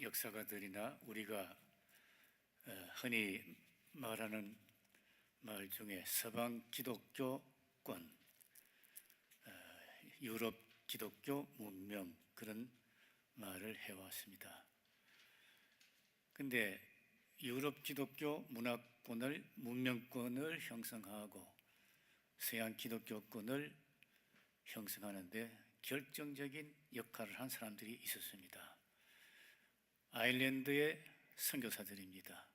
역사가들이나 우리가 흔히 말하는 말 중에 서방 기독교권, 유럽 기독교 문명, 그런 말을 해왔습니다. 근데 유럽 기독교 문화권을, 문명권을 형성하고 서양 기독교권을 형성하는데 결정적인 역할을 한 사람들이 있었습니다. 아일랜드의 선교사들입니다.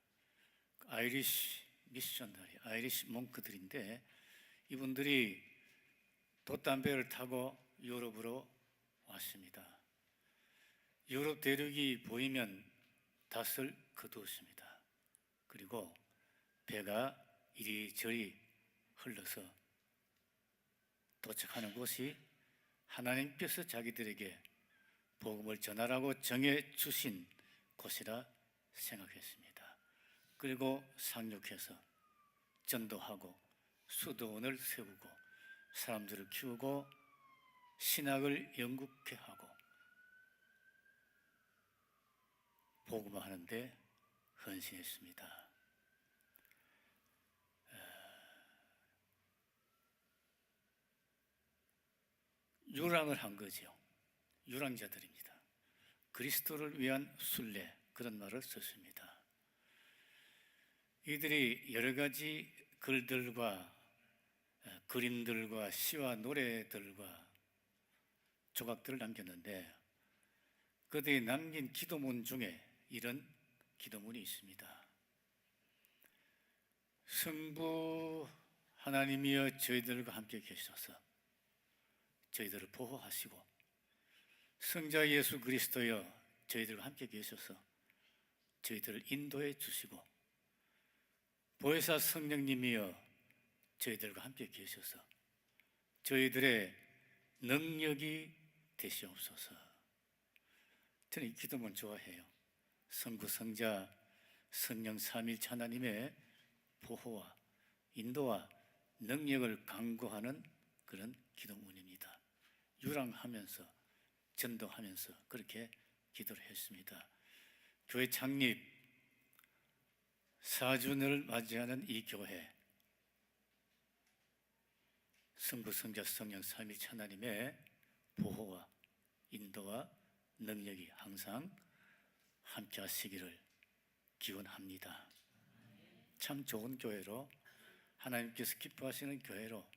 아이리시 미셔너리, 아이리시 몽크들인데, 이분들이 돛담배를 타고 유럽으로 왔습니다. 유럽 대륙이 보이면 닷을 거두었습니다. 그리고 배가 이리저리 흘러서 도착하는 곳이 하나님께서 자기들에게 복음을 전하라고 정해 주신 곳이라 생각했습니다. 그리고 상륙해서 전도하고 수도원을 세우고 사람들을 키우고 신학을 영국케 하고 복음화하는 데 헌신했습니다. 유랑을 한 거죠. 유랑자들입니다. 그리스도를 위한 순례, 그런 말을 썼습니다. 이들이 여러 가지 글들과 그림들과 시와 노래들과 조각들을 남겼는데, 그들이 남긴 기도문 중에 이런 기도문이 있습니다. 성부 하나님이여 저희들과 함께 계셔서 저희들을 보호하시고, 성자 예수 그리스도여 저희들과 함께 계셔서 저희들을 인도해 주시고, 보혜사 성령님이여 저희들과 함께 계셔서 저희들의 능력이 되시옵소서. 저는 이 기도문 좋아해요. 성부, 성자, 성령 삼위일체 하나님의 보호와 인도와 능력을 강구하는 그런 기도문입니다. 유랑하면서 전도하면서 그렇게 기도를 했습니다. 교회 창립 4주년을 맞이하는 이 교회, 성부, 성자, 성령 삼위일체 하나님의 보호와 인도와 능력이 항상 함께 하시기를 기원합니다. 참 좋은 교회로, 하나님께서 기뻐하시는 교회로,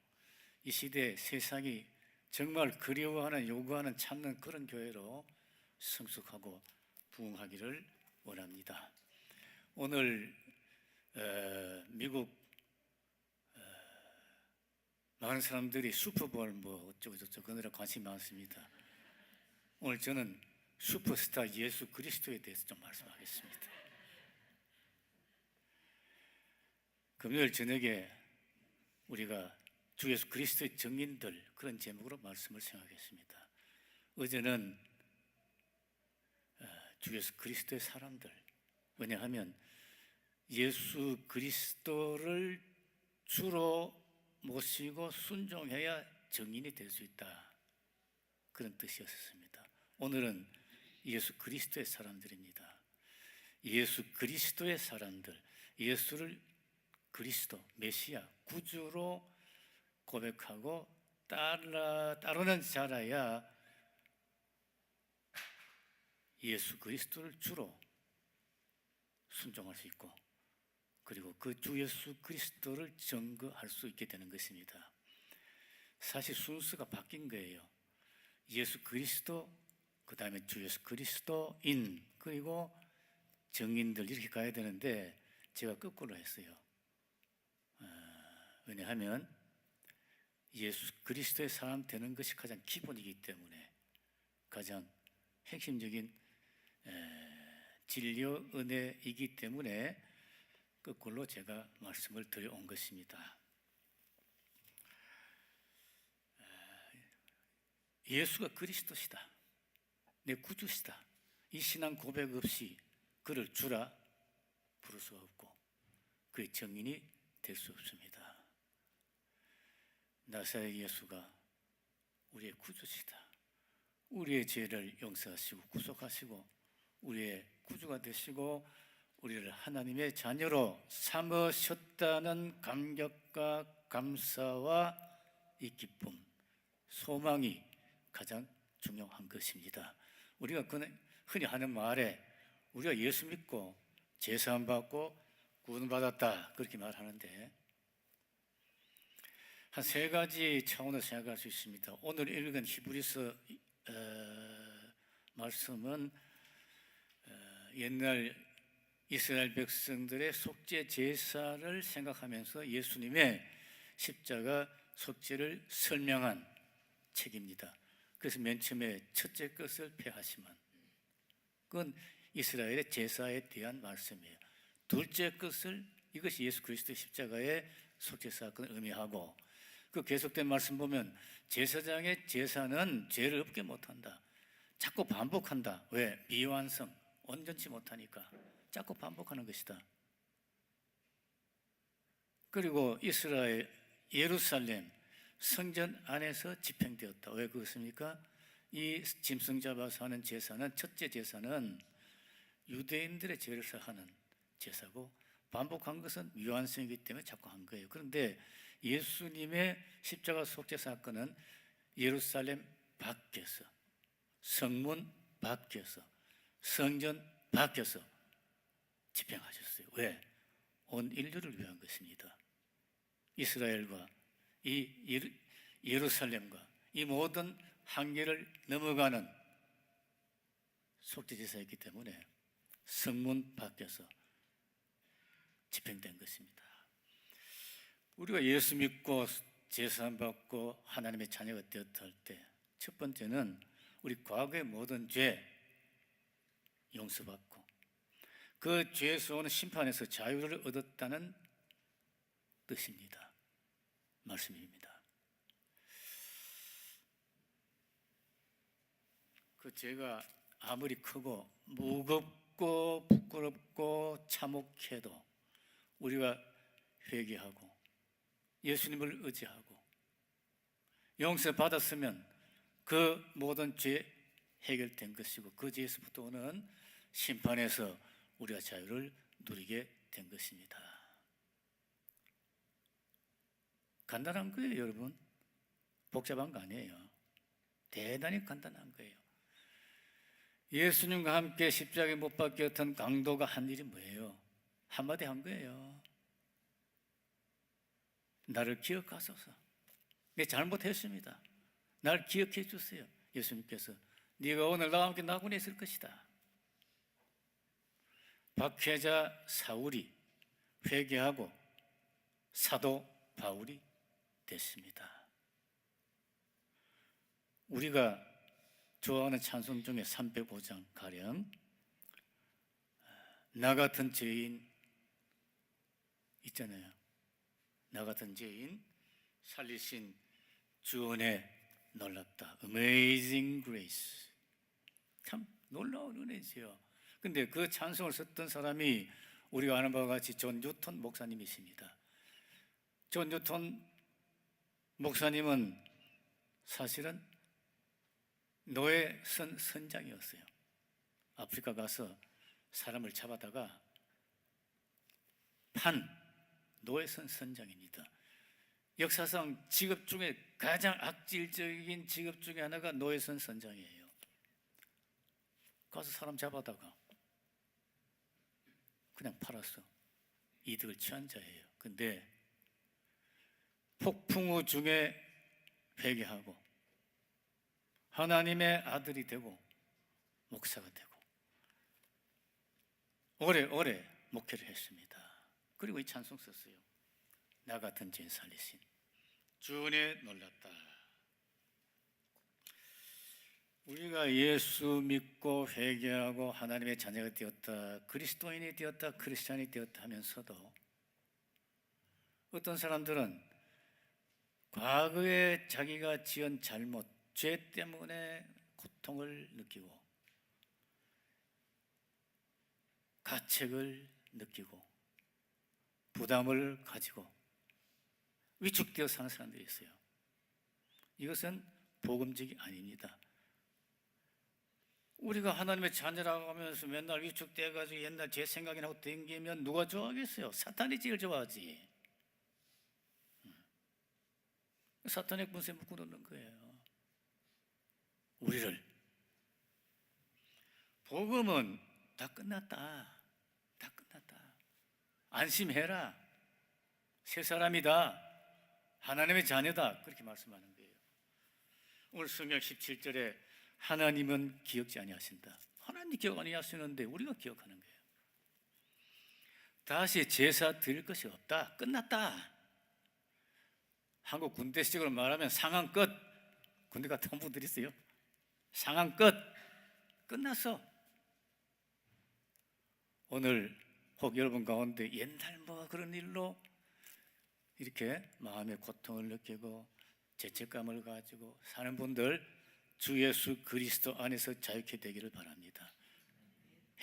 이 시대에 세상이 정말 그리워하는, 요구하는, 찾는 그런 교회로 성숙하고 부흥하기를 원합니다. 오늘 미국 많은 사람들이 슈퍼볼 뭐 어쩌고 저쩌고 그느라 관심이 많습니다. 오늘 저는 슈퍼스타 예수 그리스도에 대해서 좀 말씀하겠습니다. 금요일 저녁에 우리가 주 예수 그리스도의 증인들, 그런 제목으로 말씀을 생각했습니다. 어제는 주 예수 그리스도의 사람들, 왜냐하면 예수 그리스도를 주로 모시고 순종해야 증인이 될 수 있다, 그런 뜻이었습니다. 오늘은 예수 그리스도의 사람들입니다. 예수 그리스도의 사람들, 예수를 그리스도, 메시아, 구주로 고백하고 따르는 자라야 예수 그리스도를 주로 순종할 수 있고, 그리고 그 주 예수 그리스도를 증거할 수 있게 되는 것입니다. 사실 순서가 바뀐 거예요. 예수 그리스도, 그 다음에 주 예수 그리스도인, 그리고 증인들, 이렇게 가야 되는데 제가 거꾸로 했어요. 왜냐하면 예수 그리스도의 사람 되는 것이 가장 기본이기 때문에, 가장 핵심적인 진리의 은혜이기 때문에 거꾸로 제가 말씀을 드려온 것입니다. 예수가 그리스도시다, 내 구주시다, 이 신앙 고백 없이 그를 주라 부를 수가 없고 그의 증인이 될 수 없습니다. 나사렛 예수가 우리의 구주시다, 우리의 죄를 용서하시고 구속하시고 우리의 구주가 되시고 우리를 하나님의 자녀로 삼으셨다는 감격과 감사와 이 기쁨, 소망이 가장 중요한 것입니다. 우리가 흔히 하는 말에 우리가 예수 믿고 제사함 받고 구원받았다 그렇게 말하는데 한 세 가지 차원에서 생각할 수 있습니다. 오늘 읽은 히브리서 말씀은 옛날 이스라엘 백성들의 속죄 제사를 생각하면서 예수님의 십자가 속죄를 설명한 책입니다. 그래서 맨 처음에 첫째 것을 폐하시면 그건 이스라엘의 제사에 대한 말씀이에요. 둘째 것을 이것이 예수 그리스도의 십자가의 속죄 사건을 의미하고 그 계속된 말씀 보면 제사장의 제사는 죄를 없게 못한다. 자꾸 반복한다. 왜? 미완성, 온전치 못하니까 자꾸 반복하는 것이다. 그리고 이스라엘 예루살렘 성전 안에서 집행되었다. 왜 그렇습니까? 이 짐승 잡아서 하는 제사는 첫째 제사는 유대인들의 죄를 사하는 제사고 반복한 것은 미완성이기 때문에 자꾸 한 거예요. 그런데 예수님의 십자가 속죄 사건은 예루살렘 밖에서 성문 밖에서 성전 밖에서 집행하셨어요. 왜? 온 인류를 위한 것입니다. 이스라엘과 이 예루살렘과 이 모든 한계를 넘어가는 속죄 제사였기 때문에 성문 밖에서 집행된 것입니다. 우리가 예수 믿고 제사함 받고 하나님의 자녀가 되었다 할 때 첫 번째는 우리 과거의 모든 죄 용서받고 그 죄에서 오는 심판에서 자유를 얻었다는 뜻입니다. 말씀입니다. 그 죄가 아무리 크고 무겁고 부끄럽고 참혹해도 우리가 회개하고 예수님을 의지하고 용서받았으면 그 모든 죄 해결된 것이고 그 죄에서부터 오는 심판에서 우리가 자유를 누리게 된 것입니다. 간단한 거예요, 여러분. 복잡한 거 아니에요. 대단히 간단한 거예요. 예수님과 함께 십자가에 못 박혔던 강도가 한 일이 뭐예요? 한마디 한 거예요. 나를 기억하소서. 내 잘못했습니다. 나를 기억해 주세요. 예수님께서 네가 오늘 나와 함께 나군에 있을 것이다. 박해자 사울이 회개하고 사도 바울이 됐습니다. 우리가 좋아하는 찬송 중에 305장 가령 나 같은 죄인 있잖아요. 나 같은 죄인 살리신 주 은혜 놀랍다. Amazing Grace. 참 놀라운 은혜지요. 근데 그 찬송을 썼던 사람이 우리가 아는 바와 같이 존 뉴턴 목사님이십니다. 존 뉴턴 목사님은 사실은 노예 선장이었어요. 아프리카 가서 사람을 잡아다가 판 노예 선장입니다. 역사상 직업 중에 가장 악질적인 직업 중에 하나가 노예 선장이에요. 가서 사람 잡아다가 그냥 팔았어. 이득을 취한 자예요. 근데 폭풍우 중에 회개하고 하나님의 아들이 되고 목사가 되고 오래 목회를 했습니다. 그리고 이 찬송 썼어요. 나 같은 죄인 살리신 주 은혜 놀랐다. 우리가 예수 믿고 회개하고 하나님의 자녀가 되었다, 그리스도인이 되었다, 크리스찬이 되었다 하면서도 어떤 사람들은 과거에 자기가 지은 잘못, 죄 때문에 고통을 느끼고 가책을 느끼고 부담을 가지고 위축되어 사는 사람들이 있어요. 이것은 복음직이 아닙니다. 우리가 하나님의 자녀라고 하면서 맨날 위축돼가지고 옛날 제 생각이 나고 댕기면 누가 좋아하겠어요? 사탄이 제일 좋아하지. 사탄의 분쇄 묶어놓는 거예요. 우리를. 복음은 다 끝났다. 다 끝났다. 안심해라. 새 사람이다. 하나님의 자녀다. 그렇게 말씀하는 거예요. 오늘 성경 17절에 하나님은 기억지 아니하신다. 하나님 기억 아니하시는데 우리가 기억하는 거예요. 다시 제사 드릴 것이 없다. 끝났다. 한국 군대식으로 말하면 상황 끝. 군대 갔다 온 분들 있어요? 상황 끝. 끝났어. 오늘 혹 여러분 가운데 옛날 뭐 그런 일로 이렇게 마음의 고통을 느끼고 죄책감을 가지고 사는 분들 주 예수 그리스도 안에서 자유케 되기를 바랍니다.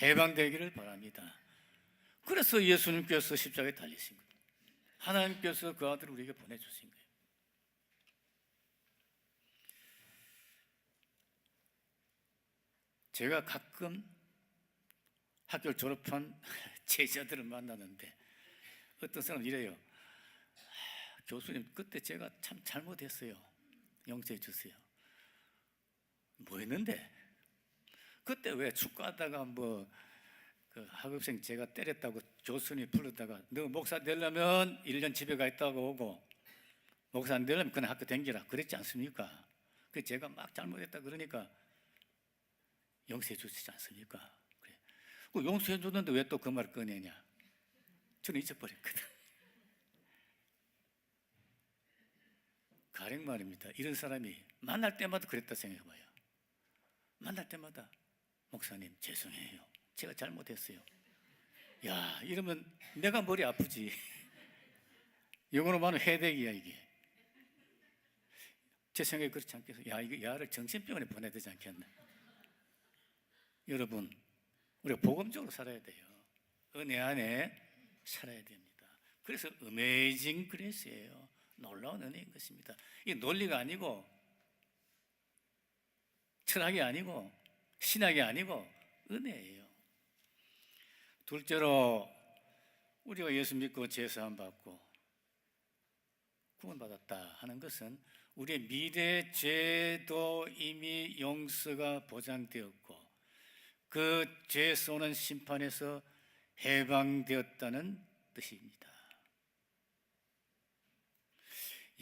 해방되기를 바랍니다. 그래서 예수님께서 십자가에 달리신 거예요. 하나님께서 그 아들을 우리에게 보내주신 거예요. 제가 가끔 학교를 졸업한 제자들을 만나는데 어떤 사람은 이래요. 교수님 그때 제가 참 잘못했어요. 용서해 주세요. 뭐 했는데? 그때 왜 축구하다가 그 학업생 제가 때렸다고 교수님이 부르다가 너 목사 되려면 1년 집에 가 있다고 오고 목사 안 되려면 그냥 학교 댕기라 그랬지 않습니까? 그 제가 막 잘못했다 그러니까 용서해 주시지 않습니까? 그래. 그 용서해 줬는데 왜 또 그 말을 꺼내냐? 저는 잊어버렸거든. 가령 말입니다. 이런 사람이 만날 때마다 그랬다 생각해봐요. 만날 때마다 목사님 죄송해요. 제가 잘못했어요. 야, 이러면 내가 머리 아프지. 영어로 말하면 헤데기야 이게. 제 생각에 그렇지 않겠어요? 야, 이거 야를 정신병원에 보내야 되지 않겠나? 여러분, 우리가 복음적으로 살아야 돼요. 은혜 안에 살아야 됩니다. 그래서 어메이징 그레이스예요. 놀라운 은혜인 것입니다. 이게 논리가 아니고 철학이 아니고 신학이 아니고 은혜예요. 둘째로 우리가 예수 믿고 제사함 받고 구원받았다 하는 것은 우리의 미래 죄도 이미 용서가 보장되었고 그 죄 쏘는 심판에서 해방되었다는 뜻입니다.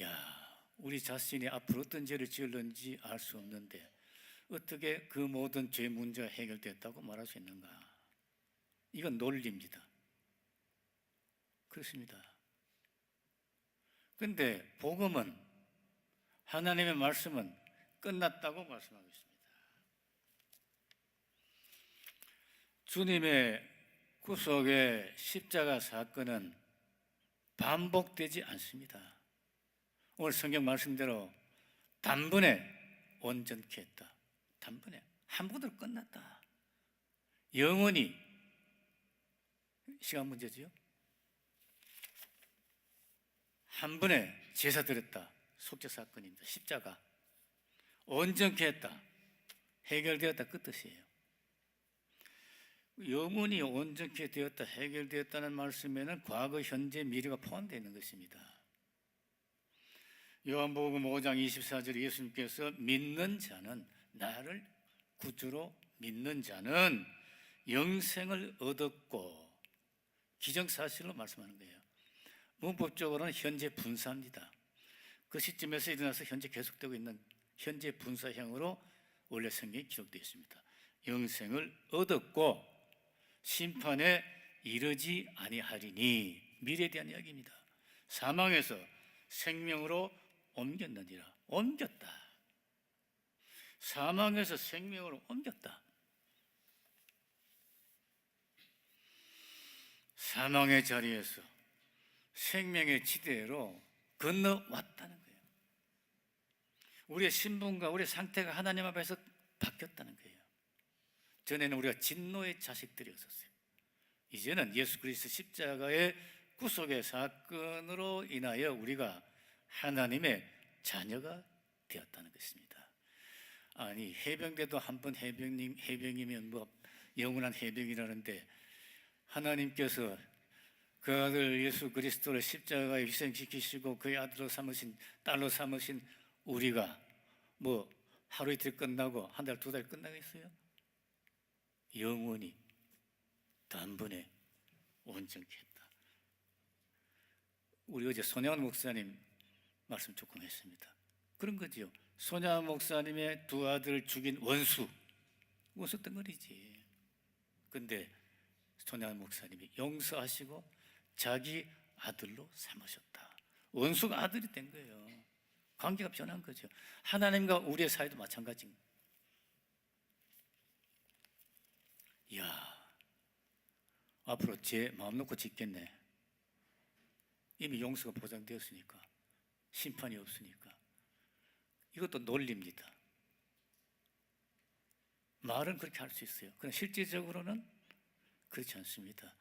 야, 우리 자신이 앞으로 어떤 죄를 지을는지 알 수 없는데 어떻게 그 모든 죄 문제가 해결됐다고 말할 수 있는가? 이건 논리입니다. 그렇습니다. 그런데 복음은 하나님의 말씀은 끝났다고 말씀하고 있습니다. 주님의 구속의 십자가 사건은 반복되지 않습니다. 오늘 성경 말씀대로 단번에 온전케 했다. 단번에 한 번으로 끝났다. 영원히 시간 문제지요. 한 번에 제사 드렸다. 속죄 사건입니다. 십자가 온전케 했다. 해결되었다. 그 뜻이에요. 영원히 온전케 되었다. 해결되었다는 말씀에는 과거, 현재, 미래가 포함되어 있는 것입니다. 요한복음 5장 24절에 예수님께서 믿는 자는 나를 구주로 믿는 자는 영생을 얻었고 기정사실로 말씀하는 거예요. 문법적으로는 현재 분사입니다. 그 시점에서 일어나서 현재 계속되고 있는 현재 분사형으로 원래 성경이 기록되어 있습니다. 영생을 얻었고 심판에 이르지 아니하리니 미래에 대한 이야기입니다. 사망에서 생명으로 옮겼느니라. 옮겼다. 사망에서 생명으로 옮겼다. 사망의 자리에서 생명의 지대로 건너왔다는 거예요. 우리의 신분과 우리의 상태가 하나님 앞에서 바뀌었다는 거예요. 전에는 우리가 진노의 자식들이었었어요. 이제는 예수 그리스도 십자가의 구속의 사건으로 인하여 우리가 하나님의 자녀가 되었다는 것입니다. 아니 해병대도 한 번 해병이면 뭐 영원한 해병이라는데 하나님께서 그 아들 예수 그리스도를 십자가에 희생시키시고 그의 아들로 삼으신 딸로 삼으신 우리가 뭐 하루 이틀 끝나고 한 달 두 달 끝나겠어요? 영원히 단번에 온전케 했다. 우리 어제 손양원 목사님 말씀 조금 했습니다. 그런 거지요. 손양원 목사님의 두 아들을 죽인 원수 웃었던 거리지. 근데 손양원 목사님이 용서하시고 자기 아들로 삼으셨다. 원수가 아들이 된 거예요. 관계가 변한 거죠. 하나님과 우리의 사이도 마찬가지입니다. 이야, 앞으로 제 마음 놓고 짓겠네. 이미 용서가 보장되었으니까, 심판이 없으니까. 이것도 논리입니다. 말은 그렇게 할 수 있어요. 그러나 실질적으로는 그렇지 않습니다.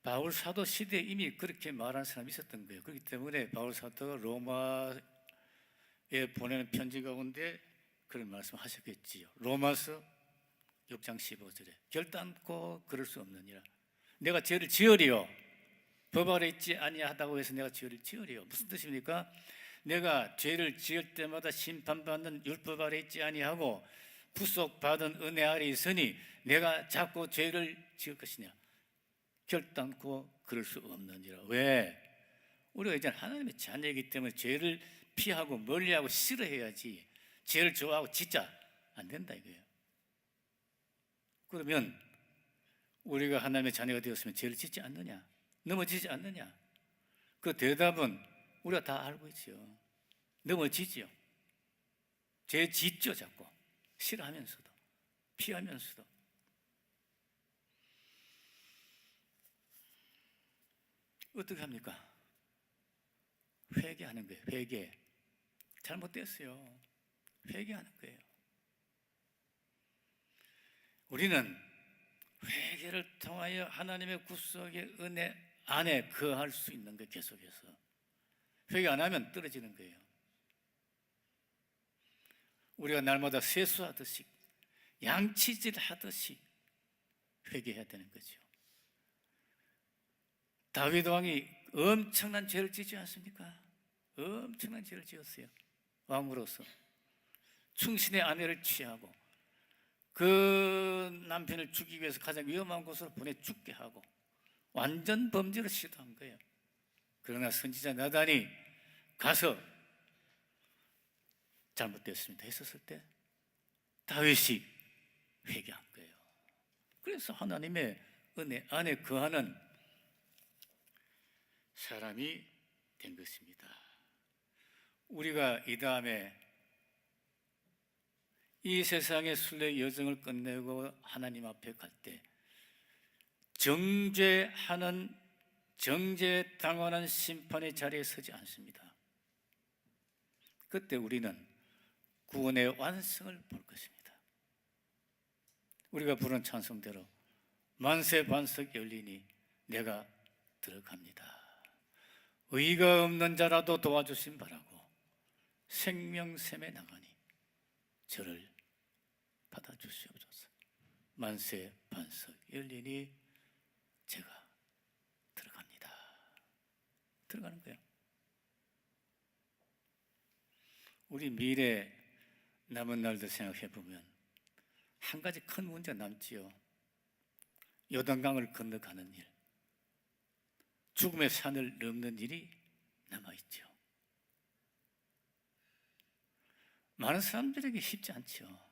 바울 사도 시대에 이미 그렇게 말하는 사람이 있었던 거예요. 그렇기 때문에 바울 사도가 로마에 보내는 편지 가운데 그런 말씀을 하셨겠지요. 로마서 6장 15절에 결단코 그럴 수 없느니라. 내가 죄를 지으리요 법 아래 있지 아니하다고 해서 내가 죄를 지으리요. 무슨 뜻입니까? 내가 죄를 지을 때마다 심판받는 율법 아래 있지 아니하고 부속받은 은혜 아래 있으니 내가 자꾸 죄를 지을 것이냐. 결단코 그럴 수 없느니라. 왜? 우리가 이제 하나님의 자녀이기 때문에 죄를 피하고 멀리하고 싫어해야지 죄를 좋아하고 진짜 안 된다 이거예요. 그러면 우리가 하나님의 자녀가 되었으면 죄를 짓지 않느냐? 넘어지지 않느냐? 그 대답은 우리가 다 알고 있죠. 넘어지지요. 죄 짓죠 자꾸. 싫어하면서도 피하면서도. 어떻게 합니까? 회개하는 거예요. 회개. 잘못됐어요. 회개하는 거예요. 우리는 회개를 통하여 하나님의 구속의 은혜 안에 거할 수 있는 거예요. 계속해서. 회개 안 하면 떨어지는 거예요. 우리가 날마다 세수하듯이 양치질 하듯이 회개해야 되는 거죠. 다윗 왕이 엄청난 죄를 짓지 않습니까? 엄청난 죄를 지었어요. 왕으로서 충신의 아내를 취하고 그 남편을 죽이기 위해서 가장 위험한 곳으로 보내 죽게 하고 완전 범죄를 시도한 거예요. 그러나 선지자 나단이 가서 잘못됐습니다 했었을 때 다윗이 회개한 거예요. 그래서 하나님의 은혜 안에 거하는 사람이 된 것입니다. 우리가 이 다음에 이 세상의 순례 여정을 끝내고 하나님 앞에 갈 때 정죄당하는 심판의 자리에 서지 않습니다. 그때 우리는 구원의 완성을 볼 것입니다. 우리가 부른 찬송대로 만세 반석 열리니 내가 들어갑니다. 의가 없는 자라도 도와주심 바라고 생명샘에 나가니 저를 받아주시옵소서. 만세 반석 열리니 제가 들어갑니다. 들어가는 거예요. 우리 미래 남은 날들 생각해 보면 한 가지 큰 문제가 남지요. 요단강을 건너가는 일, 죽음의 산을 넘는 일이 남아있죠. 많은 사람들에게 쉽지 않죠.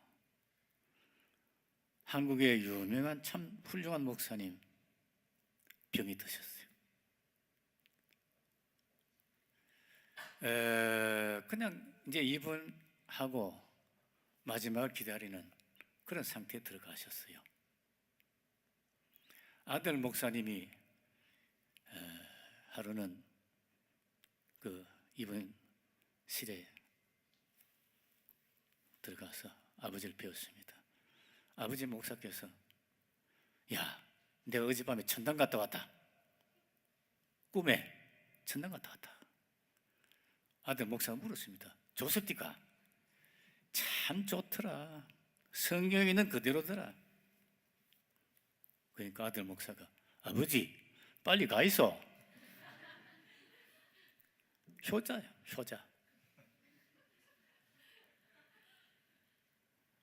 한국의 유명한 참 훌륭한 목사님 병이 드셨어요. 그냥 이제 입원하고 마지막을 기다리는 그런 상태에 들어가셨어요. 아들 목사님이 하루는 그 입원실에 들어가서 아버지를 배웠습니다. 아버지 목사께서 야, 내가 어젯밤에 천당 갔다 왔다. 꿈에 천당 갔다 왔다. 아들 목사가 물었습니다. 조셉디가 참 좋더라. 성경에 있는 그대로더라. 그러니까 아들 목사가 아버지 빨리 가 있어. 효자야, 효자.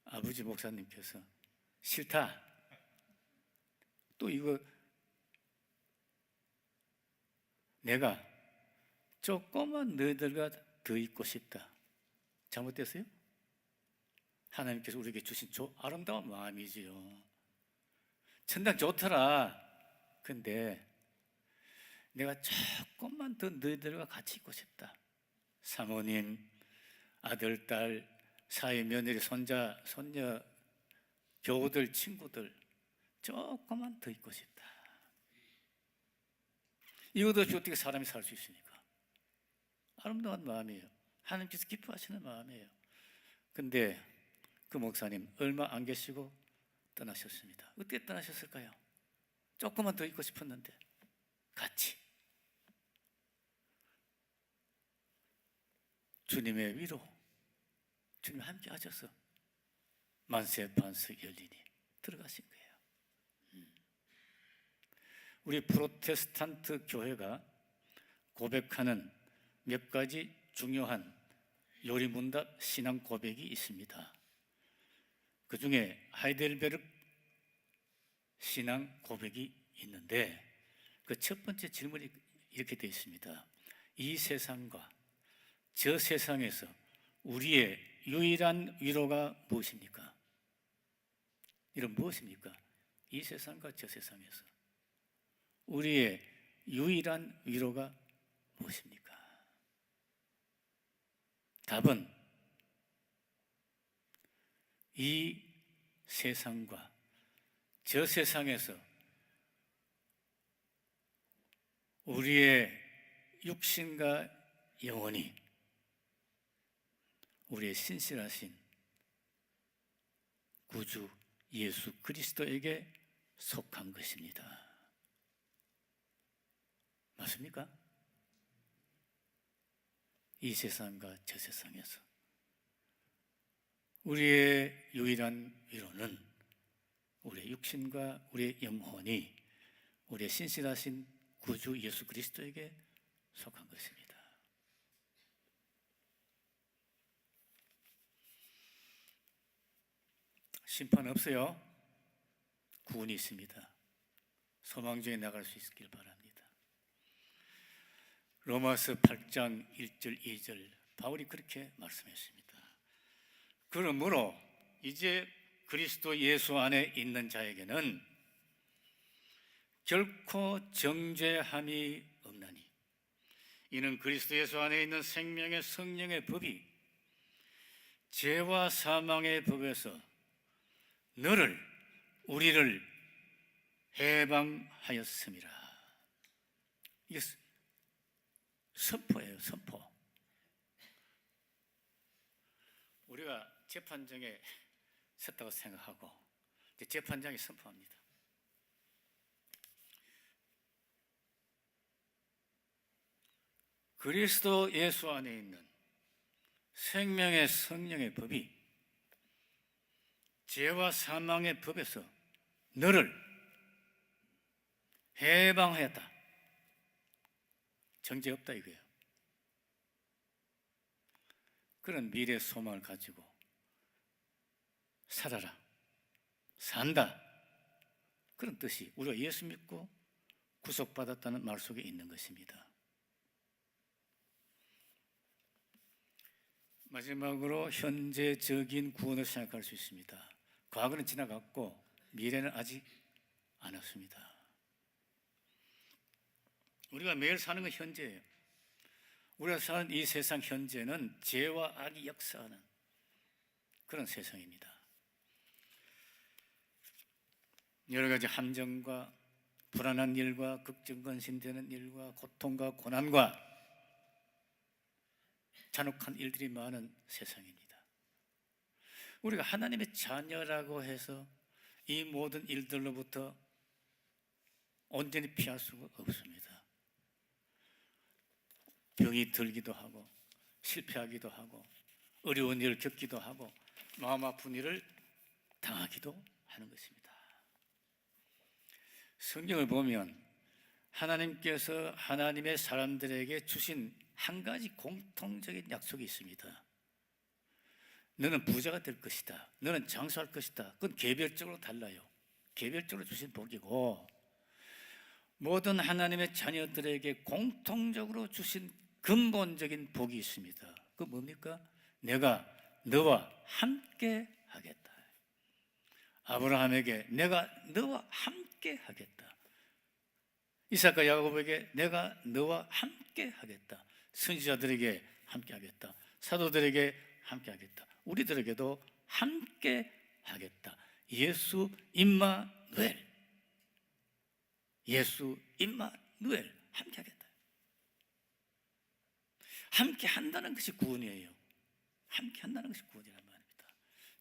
아버지 목사님께서 싫다. 또 이거 내가 조금만 너희들과 더 있고 싶다. 잘못됐어요? 하나님께서 우리에게 주신 아름다운 마음이지요. 천당 좋더라. 근데 내가 조금만 더 너희들과 같이 있고 싶다. 사모님, 아들, 딸, 사위, 며느리, 손자, 손녀, 교우들, 친구들 조금만 더 있고 싶다. 이것 없이 어떻게 사람이 살 수 있습니까? 아름다운 마음이에요. 하나님께서 기뻐하시는 마음이에요. 근데 그 목사님 얼마 안 계시고 떠나셨습니다. 어떻게 떠나셨을까요? 조금만 더 있고 싶었는데 같이 주님의 위로 주님 함께 하셔서 만세 반석 열리니 들어가신 거예요. 우리 프로테스탄트 교회가 고백하는 몇 가지 중요한 요리문답 신앙 고백이 있습니다. 그 중에 하이델베르크 신앙 고백이 있는데 그 첫 번째 질문이 이렇게 되어 있습니다. 이 세상과 저 세상에서 우리의 유일한 위로가 무엇입니까? 이런 무엇입니까? 이 세상과 저 세상에서 우리의 유일한 위로가 무엇입니까? 답은 이 세상과 저 세상에서 우리의 육신과 영혼이 우리의 신실하신 구주 예수 그리스도에게 속한 것입니다. 맞습니까? 이 세상과 저 세상에서 우리의 유일한 위로는 우리의 육신과 우리의 영혼이 우리의 신실하신 구주 예수 그리스도에게 속한 것입니다. 심판 없어요. 구원이 있습니다. 소망 중에 나갈 수 있길 바랍니다. 로마서 8장 1절 2절 바울이 그렇게 말씀했습니다. 그러므로 이제 그리스도 예수 안에 있는 자에게는 결코 정죄함이 없나니 이는 그리스도 예수 안에 있는 생명의 성령의 법이 죄와 사망의 법에서 우리를 해방하였음이라. 이게 선포예요, 선포. 우리가 재판정에 섰다고 생각하고 재판장이 선포합니다. 그리스도 예수 안에 있는 생명의 성령의 법이 죄와 사망의 법에서 너를 해방하였다. 정죄 없다 이거예요. 그런 미래 소망을 가지고 살아라, 산다, 그런 뜻이 우리가 예수 믿고 구속받았다는 말 속에 있는 것입니다. 마지막으로 현재적인 구원을 생각할 수 있습니다. 과거는 지나갔고 미래는 아직 안 왔습니다. 우리가 매일 사는 건 현재예요. 우리가 사는 이 세상 현재는 죄와 악이 역사하는 그런 세상입니다. 여러 가지 함정과 불안한 일과 걱정건심되는 일과 고통과 고난과 잔혹한 일들이 많은 세상입니다. 우리가 하나님의 자녀라고 해서 이 모든 일들로부터 온전히 피할 수가 없습니다. 병이 들기도 하고 실패하기도 하고 어려운 일을 겪기도 하고 마음 아픈 일을 당하기도 하는 것입니다. 성경을 보면 하나님께서 하나님의 사람들에게 주신 한 가지 공통적인 약속이 있습니다. 너는 부자가 될 것이다. 너는 장수할 것이다. 그건 개별적으로 달라요. 개별적으로 주신 복이고, 모든 하나님의 자녀들에게 공통적으로 주신 근본적인 복이 있습니다. 그건 뭡니까? 내가 너와 함께 하겠다. 아브라함에게 내가 너와 함께 하겠다. 이삭과 야곱에게 내가 너와 함께 하겠다. 선지자들에게 함께 하겠다. 사도들에게 함께 하겠다. 우리들에게도 함께 하겠다. 예수 임마누엘. 예수 임마누엘. 함께 하겠다. 함께 한다는 것이 구원이에요. 함께 한다는 것이 구원이란 말입니다.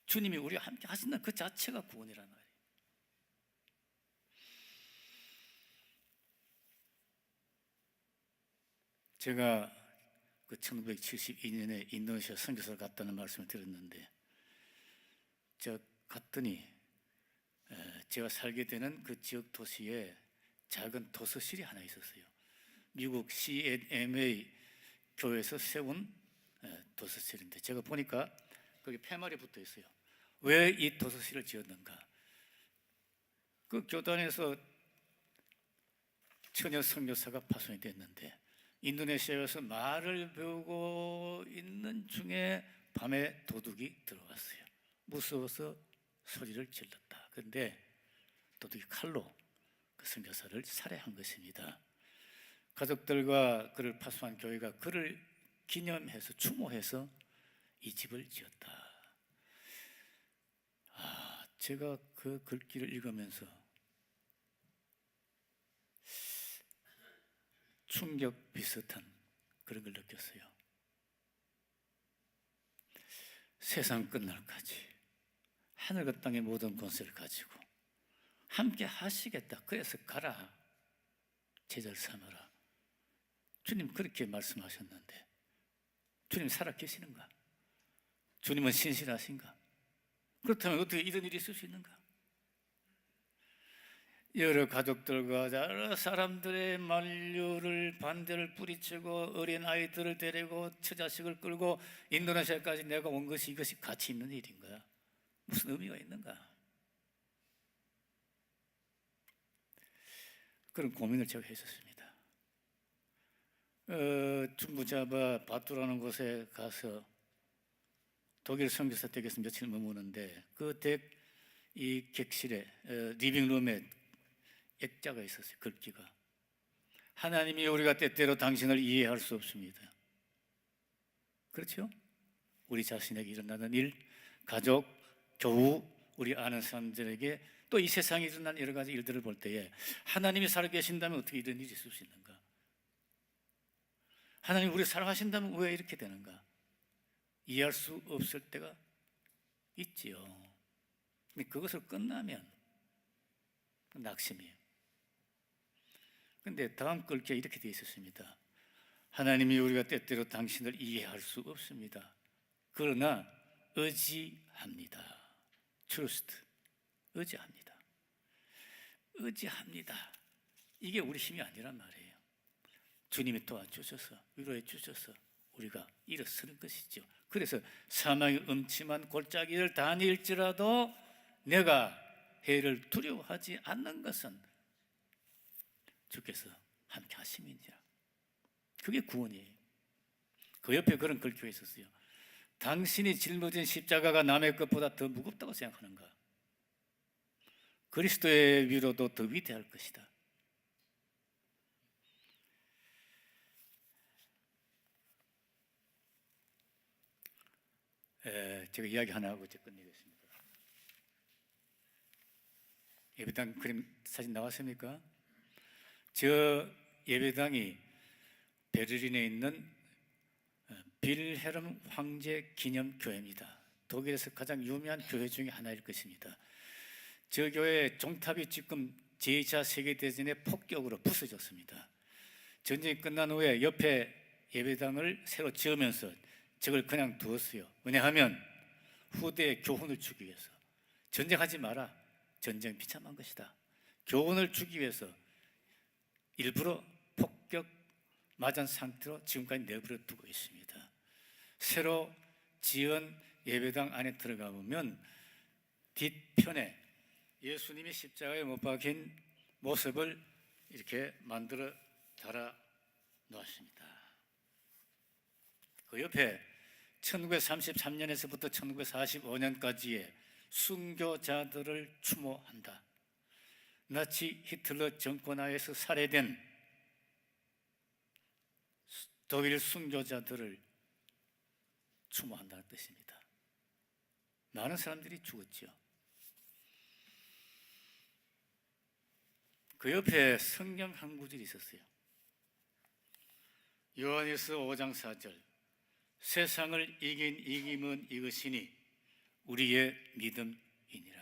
주님이 우리와 함께 하신다는 그 자체가 구원이란 말이에요. 제가 그 1972년에 인도네시아 선교사를 갔다는 말씀을 드렸는데, 제가 갔더니 제가 살게 되는 그 지역 도시에 작은 도서실이 하나 있었어요. 미국 CNMA 교회에서 세운 도서실인데, 제가 보니까 거기 팻말이 붙어 있어요. 왜 이 도서실을 지었는가? 그 교단에서 처녀 선교사가 파송이 됐는데, 인도네시아에서 말을 배우고 있는 중에 밤에 도둑이 들어왔어요. 무서워서 소리를 질렀다. 그런데 도둑이 칼로 그 선교사를 살해한 것입니다. 가족들과 그를 파송한 교회가 그를 기념해서 추모해서 이 집을 지었다. 제가 그 글귀를 읽으면서 충격 비슷한 그런 걸 느꼈어요. 세상 끝날까지 하늘과 땅의 모든 권세를 가지고 함께 하시겠다. 그래서 가라. 제자를 삼아라. 주님 그렇게 말씀하셨는데, 주님 살아 계시는가? 주님은 신실하신가? 그렇다면 어떻게 이런 일이 있을 수 있는가? 여러 가족들과 여러 사람들의 만류를 반대를 뿌리치고 어린 아이들을 데리고 처자식을 끌고 인도네시아까지 내가 온 것이, 이것이 가치 있는 일인가? 무슨 의미가 있는가? 그런 고민을 제가 했었습니다. 중부자바 바투라는 곳에 가서 독일 선교사 댁에서 며칠 머무는데, 그 댁 이 객실에 리빙룸에 액자가 있었어요. 글귀가. 하나님이 우리가 때때로 당신을 이해할 수 없습니다. 그렇죠? 우리 자신에게 일어나는 일, 가족, 교우, 우리 아는 사람들에게, 또 이 세상에 일어난 여러 가지 일들을 볼 때에 하나님이 살아계신다면 어떻게 이런 일이 있을 수 있는가? 하나님 우리 사랑하신다면 왜 이렇게 되는가? 이해할 수 없을 때가 있지요. 근데 그것을 끝나면 낙심이에요. 근데 다음 글귀에 이렇게 되어 있었습니다. 하나님이 우리가 때때로 당신을 이해할 수 없습니다. 그러나 의지합니다. Trust. 의지합니다. 의지합니다. 이게 우리 힘이 아니란 말이에요. 주님이 도와주셔서, 위로해 주셔서 우리가 일어서는 것이죠. 그래서 사망의 음침한 골짜기를 다닐지라도 내가 해를 두려워하지 않는 것은 주께서 함께 하심이니라. 그게 구원이에요. 그 옆에 그런 글귀가 있었어요. 당신이 짊어진 십자가가 남의 것보다 더 무겁다고 생각하는가? 그리스도의 위로도 더 위대할 것이다. 제가 이야기 하나 하고 이제 끝내겠습니다. 예배당 그림 사진 나왔습니까? 저 예배당이 베를린에 있는 빌헬름 황제 기념교회입니다. 독일에서 가장 유명한 교회 중에 하나일 것입니다. 저 교회 종탑이 지금 제2차 세계대전의 폭격으로 부서졌습니다. 전쟁이 끝난 후에 옆에 예배당을 새로 지으면서 저걸 그냥 두었어요. 왜냐하면 후대에 교훈을 주기 위해서 전쟁하지 마라. 전쟁 비참한 것이다. 교훈을 주기 위해서 일부러 폭격 맞은 상태로 지금까지 내버려 두고 있습니다. 새로 지은 예배당 안에 들어가 보면 뒤편에 예수님이 십자가에 못 박힌 모습을 이렇게 만들어 달아 놓았습니다. 그 옆에 1933년에서부터 1945년까지의 순교자들을 추모한다. 나치 히틀러 정권하에서 살해된 독일 순교자들을 추모한다는 뜻입니다. 많은 사람들이 죽었죠. 그 옆에 성경 한 구절이 있었어요. 요한일서 5장 4절. 세상을 이긴 이김은 이것이니 우리의 믿음이니라.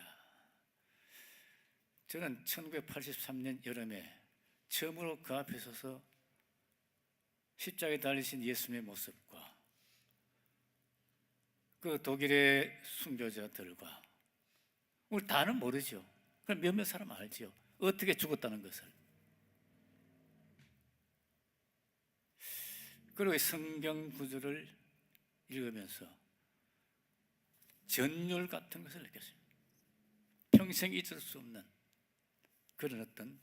저는 1983년 여름에 처음으로 그 앞에 서서 십자가에 달리신 예수님의 모습과 그 독일의 순교자들과 우리 다는 모르죠. 그럼 몇몇 사람 알죠. 어떻게 죽었다는 것을. 그리고 성경 구절을 읽으면서 전율 같은 것을 느꼈습니다. 평생 잊을 수 없는 그런 어떤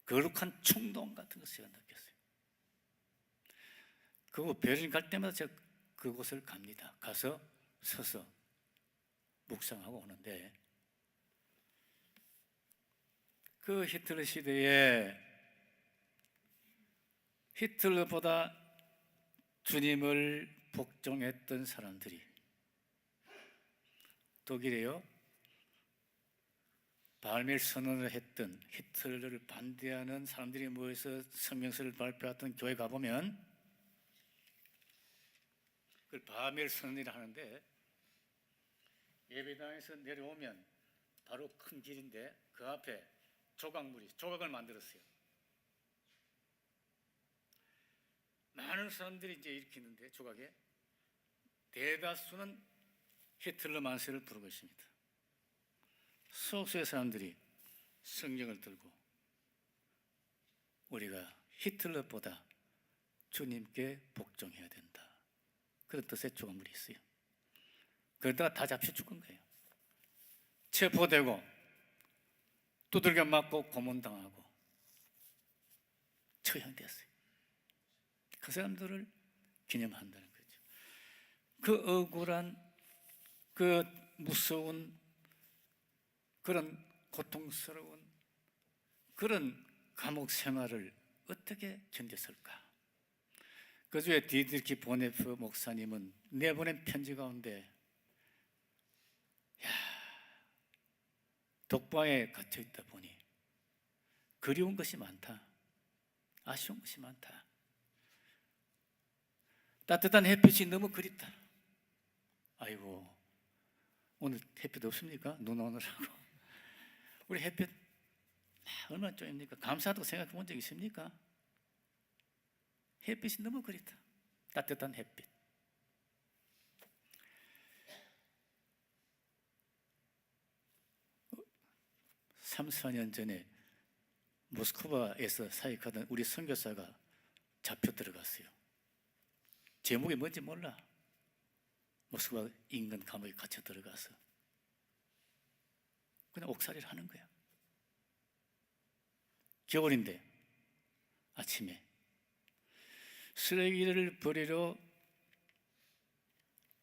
거룩한 충동 같은 것을 제가 느꼈어요. 그거 베를린 갈 때마다 제가 그곳을 갑니다. 가서 서서 묵상하고 오는데 그 히틀러 시대에 히틀러보다 주님을 복종했던 사람들이 독일에요. 발밀 선언을 했던 히틀러를 반대하는 사람들이 모여서 성명서를 발표했던 교회 가보면 그걸 발밀 선언이라 하는데 예배당에서 내려오면 바로 큰 길인데 그 앞에 조각을 만들었어요. 많은 사람들이 이제 이렇게 있는데 조각에 대다수는 히틀러 만세를 부르고 있습니다. 소수의 사람들이 성경을 들고 우리가 히틀러보다 주님께 복종해야 된다. 그런 뜻의 조각물이 있어요. 그러다가 다 잡혀 죽은 거예요. 체포되고 두들겨 맞고 고문당하고 처형됐어요. 그 사람들을 기념한다는 거죠. 그 억울한, 그 무서운, 그런 고통스러운 그런 감옥 생활을 어떻게 견뎠을까? 그 중에 디드리히 보네프 목사님은 내보낸 편지 가운데 독방에 갇혀 있다 보니 그리운 것이 많다. 아쉬운 것이 많다. 따뜻한 햇빛이 너무 그립다. 아이고, 오늘 햇빛 없습니까? 눈 오느라고. 우리 햇빛 얼마나 쪼입니까? 감사하다고 생각해 본 적 있습니까? 햇빛이 너무 그립다. 따뜻한 햇빛. 삼, 4년 전에 모스크바에서 사역하던 우리 선교사가 잡혀 들어갔어요. 제목이 뭔지 몰라. 모스크바 인근 감옥에 갇혀 들어가서 그냥 옥살이를 하는 거야. 겨울인데 아침에 쓰레기를 버리러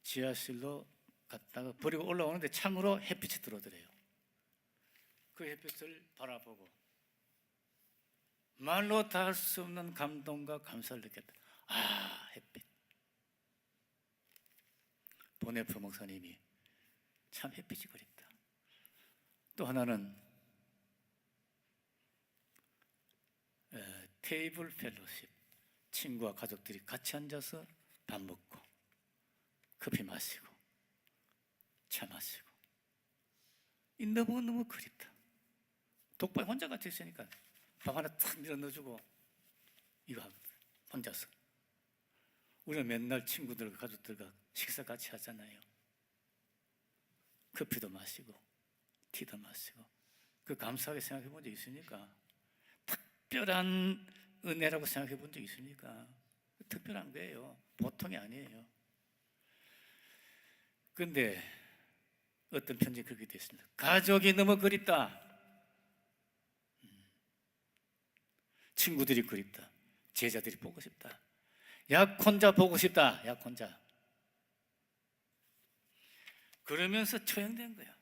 지하실로 갔다가 버리고 올라오는데 창으로 햇빛이 들어오더래요. 그 햇빛을 바라보고 말로 다 할 수 없는 감동과 감사를 느꼈다. 아, 햇빛. 보네프 목사님이 참 햇빛이 그립다. 또 하나는 테이블 펠로십, 친구와 가족들이 같이 앉아서 밥 먹고 커피 마시고 차 마시고 너무너무 그립다. 독방에 혼자 갇혀 있으니까 밥 하나 탁 밀어 넣어주고 이거 하거든. 혼자서. 우리는 맨날 친구들과 가족들과 식사 같이 하잖아요. 커피도 마시고 티도 마시고 그 감사하게 생각해 본 적 있습니까? 특별한 은혜라고 생각해 본 적 있습니까? 특별한 거예요. 보통이 아니에요. 그런데 어떤 편지 그렇게 됐습니다. 가족이 너무 그립다. 친구들이 그립다. 제자들이 보고 싶다. 약혼자 보고 싶다. 약혼자. 그러면서 처형된 거야.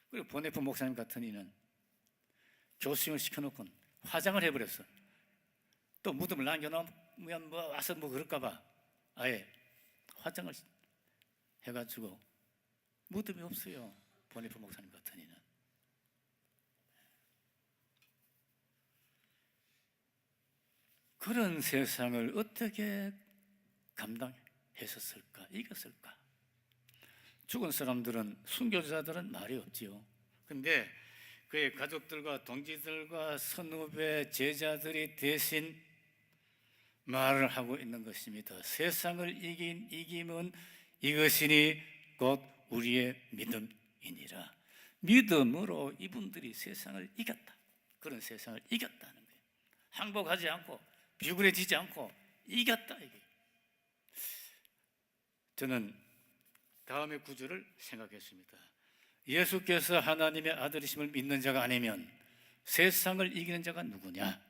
그리고 보네프 목사님 같은 이는 교수님을 시켜놓고 화장을 해버렸어. 또 무덤을 남겨놓으면 뭐 와서 뭐 그럴까 봐 아예 화장을 해가지고 무덤이 없어요. 보네프 목사님 같은 이는. 그런 세상을 어떻게 감당했었을까? 이겼을까? 죽은 사람들은, 순교자들은 말이 없지요. 근데 그의 가족들과 동지들과 선후배 제자들이 대신 말을 하고 있는 것입니다. 세상을 이긴 이김은 이것이니 곧 우리의 믿음이니라. 믿음으로 이분들이 세상을 이겼다. 그런 세상을 이겼다는 거예요. 항복하지 않고 비굴해지지 않고 이겼다. 이게. 저는 다음의 구절을 생각했습니다. 예수께서 하나님의 아들이심을 믿는 자가 아니면 세상을 이기는 자가 누구냐?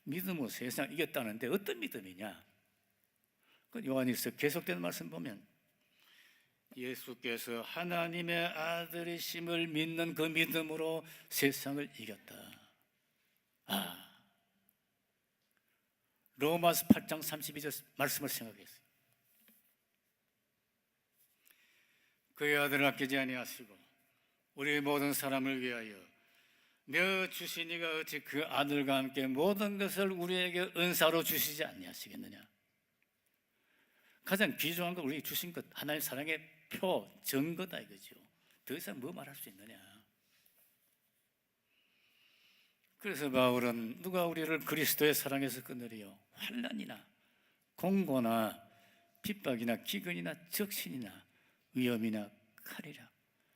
믿음으로 세상을 이겼다는데 어떤 믿음이냐? 그 요한일서 계속되는 말씀 보면 예수께서 하나님의 아들이심을 믿는 그 믿음으로 세상을 이겼다. 로마서 8장 32절 말씀을 생각했어요. 그의 아들을 아끼지 아니하시고 우리 모든 사람을 위하여 내 주신 이가 어찌 그 아들과 함께 모든 것을 우리에게 은사로 주시지 아니하시겠느냐. 가장 귀중한 거 우리에게 주신 것, 하나님의 사랑의 표, 증거다 이거죠. 더 이상 뭐 말할 수 있느냐. 그래서 바울은 누가 우리를 그리스도의 사랑에서 끊으리요? 환난이나 공고나 핍박이나 기근이나 적신이나 위험이나 칼이라.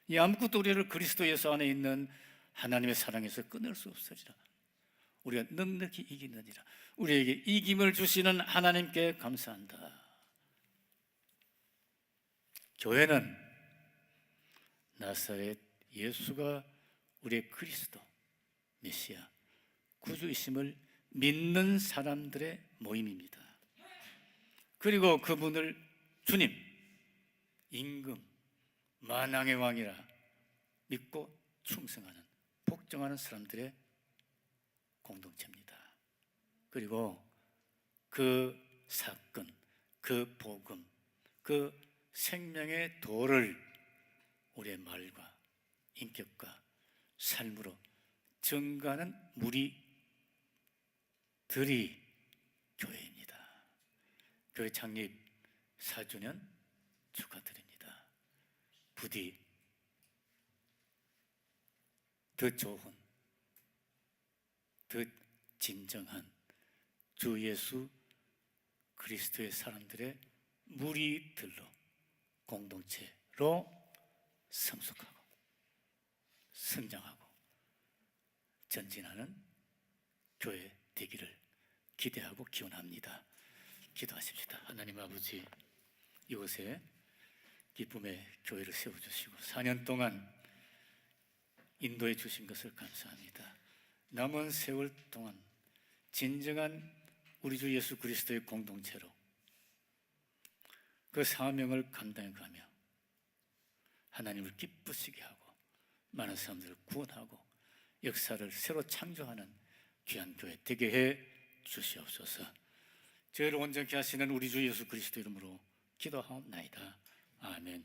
이 아무것도 우리를 그리스도 예수 안에 있는 하나님의 사랑에서 끊을 수 없으리라. 우리가 넉넉히 이기느니라. 우리에게 이김을 주시는 하나님께 감사한다. 교회는 나사렛 예수가 우리의 그리스도 메시아 구주이심을 믿는 사람들의 모임입니다. 그리고 그분을 주님, 임금, 만왕의 왕이라 믿고 충성하는, 복종하는 사람들의 공동체입니다. 그리고 그 사건, 그 복음, 그 생명의 도를 우리의 말과 인격과 삶으로 증가하는 무리들이 교회입니다. 교회 창립 4주년 축하드립니다. 부디 더 좋은, 더 진정한 주 예수 그리스도의 사람들의 무리들로 공동체로 성숙하고 성장하고 전진하는 교회 되기를 기대하고 기원합니다. 기도하십시다. 하나님 아버지, 이곳에 기쁨의 교회를 세워주시고 4년 동안 인도해 주신 것을 감사합니다. 남은 세월 동안 진정한 우리 주 예수 그리스도의 공동체로 그 사명을 감당해가며 하나님을 기쁘시게 하고 많은 사람들을 구원하고 역사를 새로 창조하는 귀한 교회 되게 해 주시옵소서. 저희를 온전케 하시는 우리 주 예수 그리스도 이름으로 기도하옵나이다. 아멘.